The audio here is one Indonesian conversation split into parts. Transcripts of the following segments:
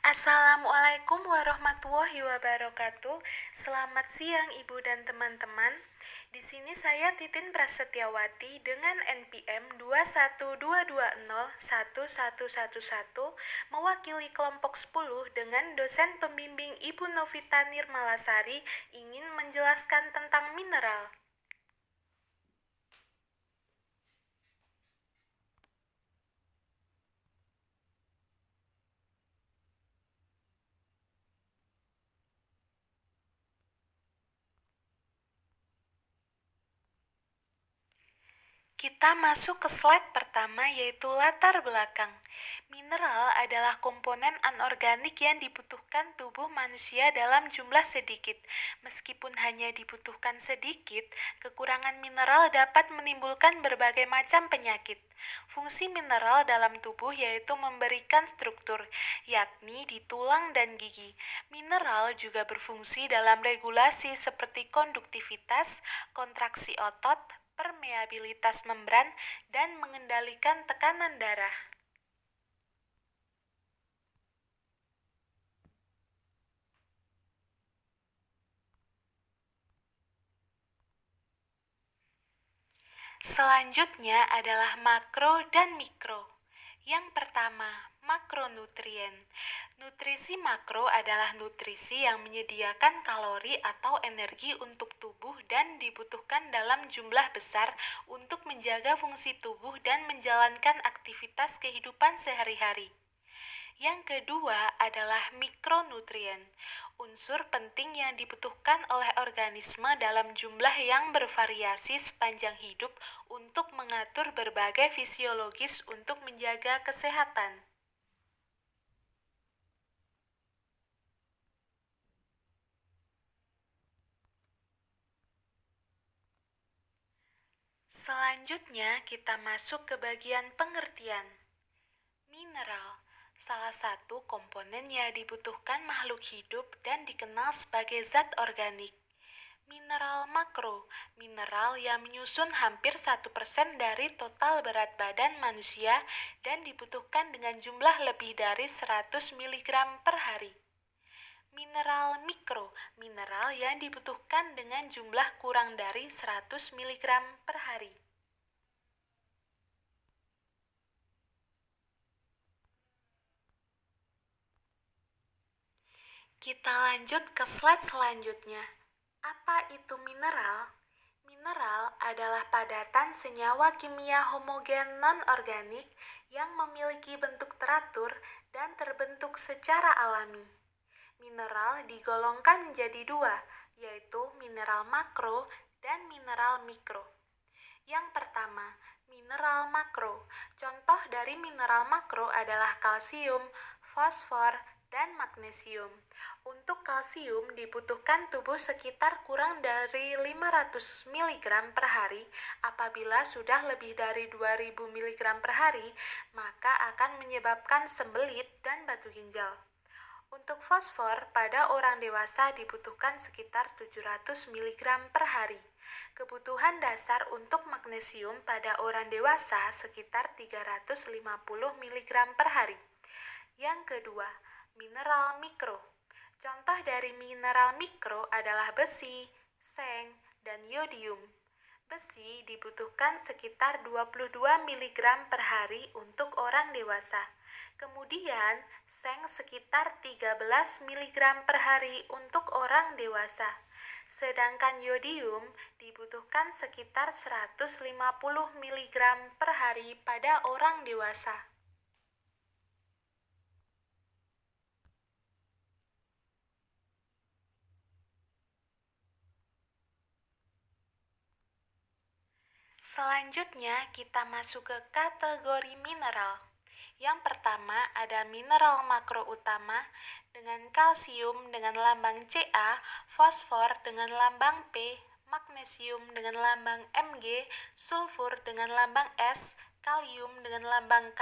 Assalamualaikum warahmatullahi wabarakatuh. Selamat siang Ibu dan teman-teman. Di sini saya Titin Prasetyawati dengan NPM 212201111 mewakili kelompok 10 dengan dosen pembimbing Ibu Novita Nirmalasari ingin menjelaskan tentang mineral. Kita masuk ke slide pertama yaitu latar belakang. Mineral adalah komponen anorganik yang dibutuhkan tubuh manusia dalam jumlah sedikit. Meskipun hanya dibutuhkan sedikit, kekurangan mineral dapat menimbulkan berbagai macam penyakit. Fungsi mineral dalam tubuh yaitu memberikan struktur, yakni di tulang dan gigi. Mineral juga berfungsi dalam regulasi seperti konduktivitas, kontraksi otot, permeabilitas membran, dan mengendalikan tekanan darah. Selanjutnya adalah makro dan mikro. Yang pertama, makronutrien. Nutrisi makro adalah nutrisi yang menyediakan kalori atau energi untuk tubuh dan dibutuhkan dalam jumlah besar untuk menjaga fungsi tubuh dan menjalankan aktivitas kehidupan sehari-hari. Yang kedua adalah mikronutrien, unsur penting yang dibutuhkan oleh organisme dalam jumlah yang bervariasi sepanjang hidup untuk mengatur berbagai fisiologis untuk menjaga kesehatan. Selanjutnya kita masuk ke bagian pengertian. Mineral, salah satu komponen yang dibutuhkan makhluk hidup dan dikenal sebagai zat organik. Mineral makro, mineral yang menyusun hampir 1% dari total berat badan manusia dan dibutuhkan dengan jumlah lebih dari 100 mg per hari. Mineral mikro, mineral yang dibutuhkan dengan jumlah kurang dari 100 mg per hari. Kita lanjut ke slide selanjutnya. Apa itu mineral? Mineral adalah padatan senyawa kimia homogen non-organik yang memiliki bentuk teratur dan terbentuk secara alami. Mineral digolongkan menjadi dua, yaitu mineral makro dan mineral mikro. Yang pertama, mineral makro. Contoh dari mineral makro adalah kalsium, fosfor, dan magnesium. Untuk kalsium dibutuhkan tubuh sekitar kurang dari 500 mg per hari. Apabila sudah lebih dari 2000 mg per hari, maka akan menyebabkan sembelit dan batu ginjal. Untuk fosfor, pada orang dewasa dibutuhkan sekitar 700 mg per hari. Kebutuhan dasar untuk magnesium pada orang dewasa sekitar 350 mg per hari. Yang kedua, mineral mikro. Contoh dari mineral mikro adalah besi, seng, dan yodium. Besi dibutuhkan sekitar 22 mg per hari untuk orang dewasa. Kemudian, seng sekitar 13 mg per hari untuk orang dewasa. Sedangkan yodium dibutuhkan sekitar 150 mg per hari pada orang dewasa. Selanjutnya kita masuk ke kategori mineral. Yang pertama ada mineral makro utama dengan kalsium dengan lambang Ca, fosfor dengan lambang P, magnesium dengan lambang Mg, sulfur dengan lambang S, kalium dengan lambang K,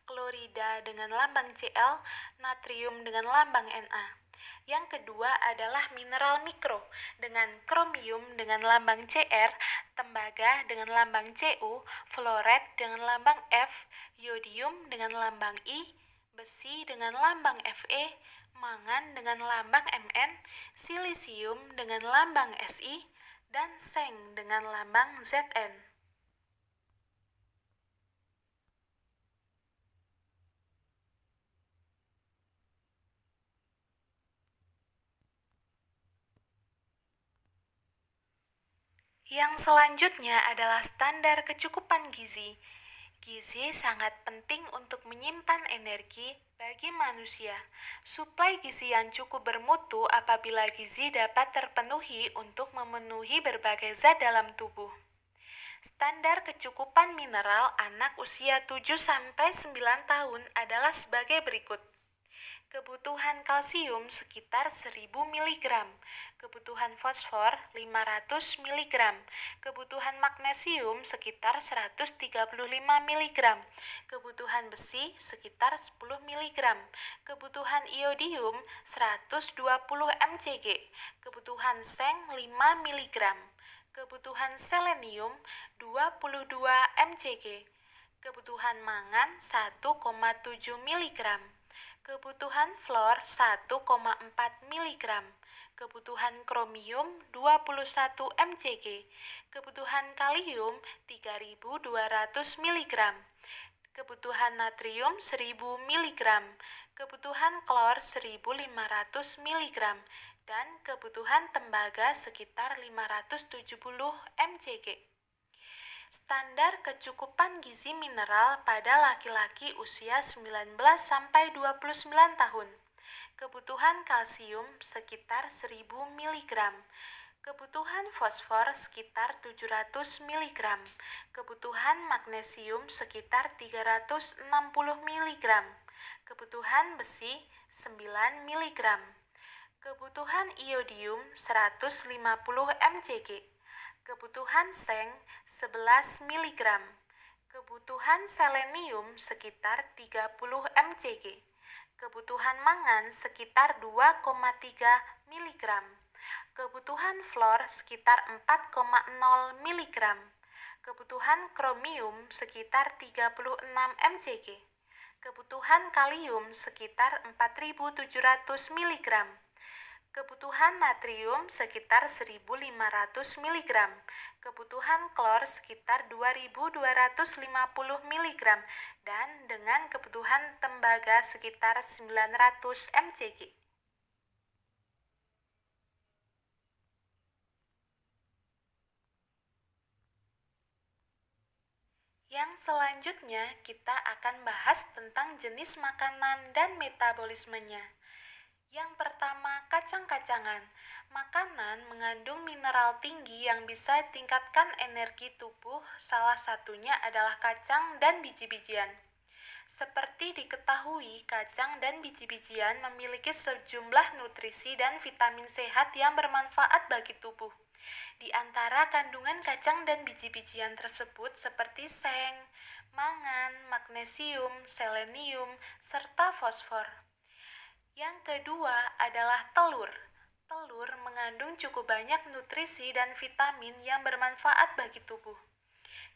klorida dengan lambang Cl, natrium dengan lambang Na. Yang kedua adalah mineral mikro dengan kromium dengan lambang Cr, tembaga dengan lambang Cu, fluoret dengan lambang F, yodium dengan lambang I, besi dengan lambang Fe, mangan dengan lambang Mn, silisium dengan lambang Si, dan seng dengan lambang Zn. Yang selanjutnya adalah standar kecukupan gizi. Gizi sangat penting untuk menyimpan energi bagi manusia. Suplai gizi yang cukup bermutu apabila gizi dapat terpenuhi untuk memenuhi berbagai zat dalam tubuh. Standar kecukupan mineral anak usia 7-9 tahun adalah sebagai berikut. Kebutuhan kalsium sekitar 1000 mg, kebutuhan fosfor 500 mg, kebutuhan magnesium sekitar 135 mg, kebutuhan besi sekitar 10 mg, kebutuhan iodium 120 mcg, kebutuhan seng 5 mg, kebutuhan selenium 22 mcg, kebutuhan mangan 1,7 mg, kebutuhan fluor 1,4 mg, kebutuhan kromium 21 mcg, kebutuhan kalium 3200 mg, kebutuhan natrium 1000 mg, kebutuhan klor 1500 mg, dan kebutuhan tembaga sekitar 570 mcg. Standar kecukupan gizi mineral pada laki-laki usia 19-29 tahun. Kebutuhan kalsium sekitar 1000 mg. Kebutuhan fosfor sekitar 700 mg. Kebutuhan magnesium sekitar 360 mg. Kebutuhan besi 9 mg. Kebutuhan iodium 150 mcg. Kebutuhan seng 11 mg, kebutuhan selenium sekitar 30 mcg, kebutuhan mangan sekitar 2,3 mg, kebutuhan fluor sekitar 4,0 mg, kebutuhan kromium sekitar 36 mcg, kebutuhan kalium sekitar 4700 mg, kebutuhan natrium sekitar 1500 mg, kebutuhan klor sekitar 2250 mg, dan dengan kebutuhan tembaga sekitar 900 mcg. Yang selanjutnya kita akan bahas tentang jenis makanan dan metabolismenya. Yang pertama, kacang-kacangan. Makanan mengandung mineral tinggi yang bisa tingkatkan energi tubuh, salah satunya adalah kacang dan biji-bijian. Seperti diketahui, kacang dan biji-bijian memiliki sejumlah nutrisi dan vitamin sehat yang bermanfaat bagi tubuh. Di antara kandungan kacang dan biji-bijian tersebut seperti seng, mangan, magnesium, selenium, serta fosfor. Yang kedua adalah telur. Telur mengandung cukup banyak nutrisi dan vitamin yang bermanfaat bagi tubuh.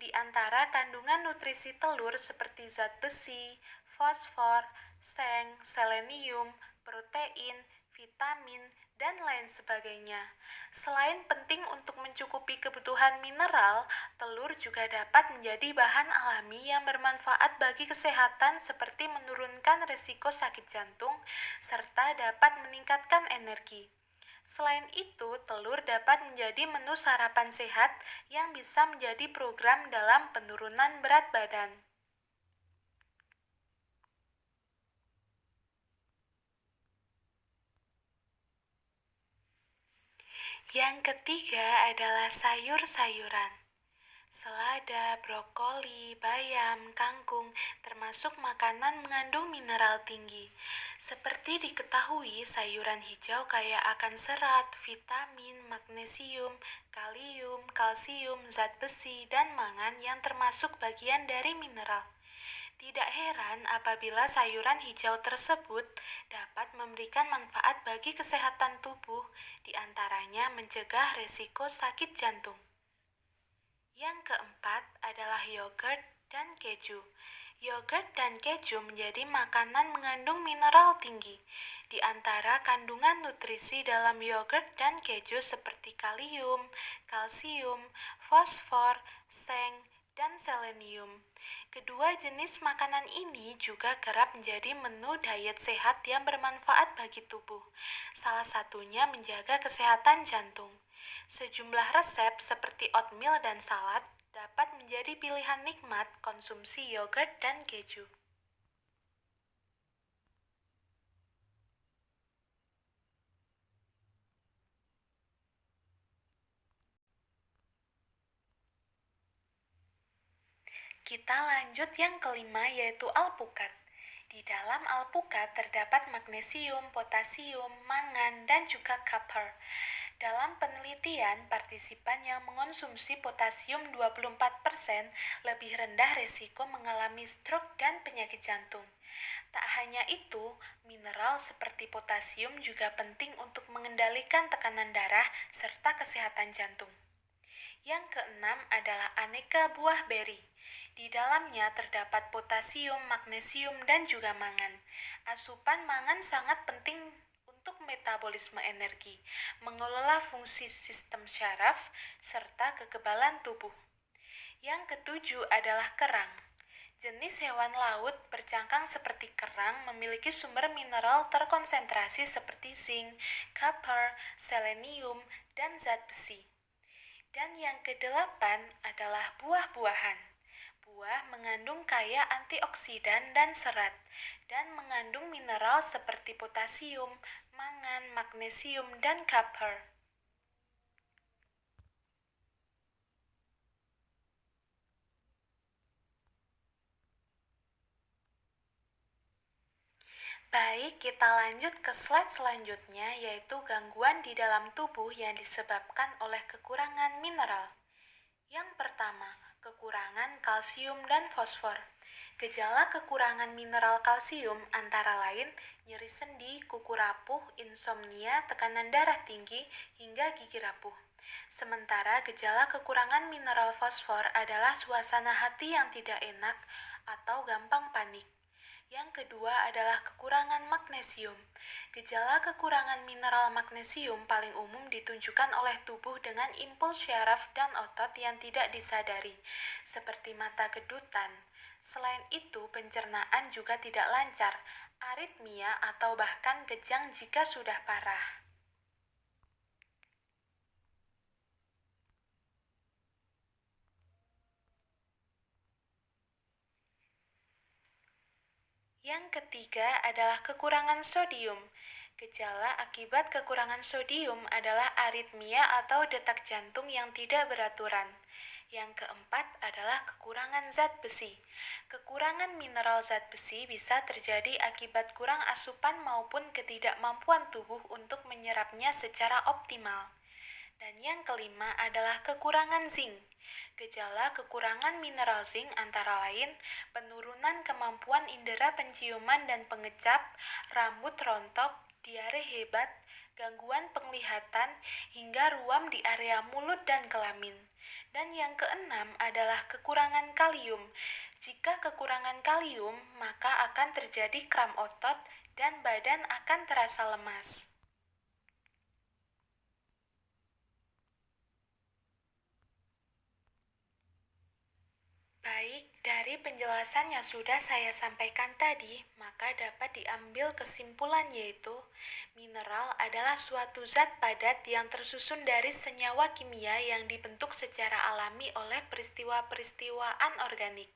Di antara kandungan nutrisi telur seperti zat besi, fosfor, seng, selenium, protein, vitamin, dan lain sebagainya. Selain penting untuk mencukupi kebutuhan mineral, telur juga dapat menjadi bahan alami yang bermanfaat bagi kesehatan seperti menurunkan risiko sakit jantung, serta dapat meningkatkan energi. Selain itu, telur dapat menjadi menu sarapan sehat yang bisa menjadi program dalam penurunan berat badan. Yang ketiga adalah sayur-sayuran. Selada, brokoli, bayam, kangkung termasuk makanan mengandung mineral tinggi. Seperti diketahui, sayuran hijau kaya akan serat, vitamin, magnesium, kalium, kalsium, zat besi, dan mangan yang termasuk bagian dari mineral. Tidak heran apabila sayuran hijau tersebut dapat memberikan manfaat bagi kesehatan tubuh, diantaranya mencegah risiko sakit jantung. Yang keempat adalah yogurt dan keju. Yogurt dan keju menjadi makanan mengandung mineral tinggi. Di antara kandungan nutrisi dalam yogurt dan keju seperti kalium, kalsium, fosfor, seng, dan selenium. Kedua jenis makanan ini juga kerap menjadi menu diet sehat yang bermanfaat bagi tubuh. Salah satunya menjaga kesehatan jantung. Sejumlah resep seperti oatmeal dan salad dapat menjadi pilihan nikmat konsumsi yogurt dan keju. Kita lanjut yang kelima yaitu alpukat. Di dalam alpukat terdapat magnesium, potasium, mangan, dan juga copper. Dalam penelitian, partisipan yang mengonsumsi potasium 24% lebih rendah risiko mengalami stroke dan penyakit jantung. Tak hanya itu, mineral seperti potasium juga penting untuk mengendalikan tekanan darah serta kesehatan jantung. Yang keenam adalah aneka buah beri. Di dalamnya terdapat potasium, magnesium, dan juga mangan. Asupan mangan sangat penting untuk metabolisme energi, mengelola fungsi sistem syaraf, serta kekebalan tubuh. Yang ketujuh adalah kerang. Jenis hewan laut bercangkang seperti kerang memiliki sumber mineral terkonsentrasi seperti zinc, copper, selenium, dan zat besi. Dan yang kedelapan adalah buah-buahan. Buah mengandung kaya antioksidan dan serat, dan mengandung mineral seperti potasium, mangan, magnesium, dan copper. Baik, kita lanjut ke slide selanjutnya, yaitu gangguan di dalam tubuh yang disebabkan oleh kekurangan mineral. Yang pertama, kekurangan kalsium dan fosfor. Gejala kekurangan mineral kalsium antara lain nyeri sendi, kuku rapuh, insomnia, tekanan darah tinggi, hingga gigi rapuh. Sementara gejala kekurangan mineral fosfor adalah suasana hati yang tidak enak atau gampang panik. Yang kedua adalah kekurangan magnesium. Gejala kekurangan mineral magnesium paling umum ditunjukkan oleh tubuh dengan impuls syaraf dan otot yang tidak disadari, seperti mata kedutan. Selain itu, pencernaan juga tidak lancar, aritmia atau bahkan kejang jika sudah parah. Yang ketiga adalah kekurangan sodium. Gejala akibat kekurangan sodium adalah aritmia atau detak jantung yang tidak beraturan. Yang keempat adalah kekurangan zat besi. Kekurangan mineral zat besi bisa terjadi akibat kurang asupan maupun ketidakmampuan tubuh untuk menyerapnya secara optimal. Dan yang kelima adalah kekurangan zinc. Gejala kekurangan mineral zinc antara lain penurunan kemampuan indera penciuman dan pengecap, rambut rontok, diare hebat, gangguan penglihatan, hingga ruam di area mulut dan kelamin. Dan yang keenam adalah kekurangan kalium. Jika kekurangan kalium, maka akan terjadi kram otot dan badan akan terasa lemas. Baik, dari penjelasan yang sudah saya sampaikan tadi, maka dapat diambil kesimpulan yaitu mineral adalah suatu zat padat yang tersusun dari senyawa kimia yang dibentuk secara alami oleh peristiwa-peristiwa anorganik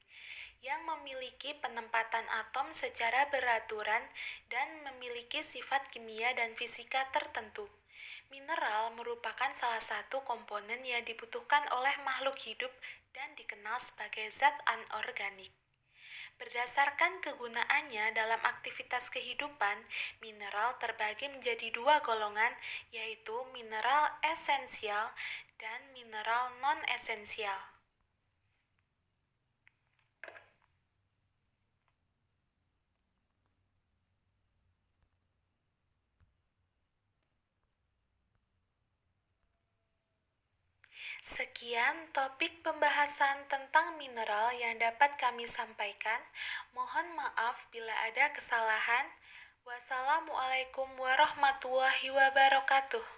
yang memiliki penempatan atom secara beraturan dan memiliki sifat kimia dan fisika tertentu. Mineral merupakan salah satu komponen yang dibutuhkan oleh makhluk hidup dan dikenal sebagai zat anorganik. Berdasarkan kegunaannya dalam aktivitas kehidupan, mineral terbagi menjadi dua golongan, yaitu mineral esensial dan mineral non-esensial. Sekian topik pembahasan tentang mineral yang dapat kami sampaikan. Mohon maaf bila ada kesalahan. Wassalamualaikum warahmatullahi wabarakatuh.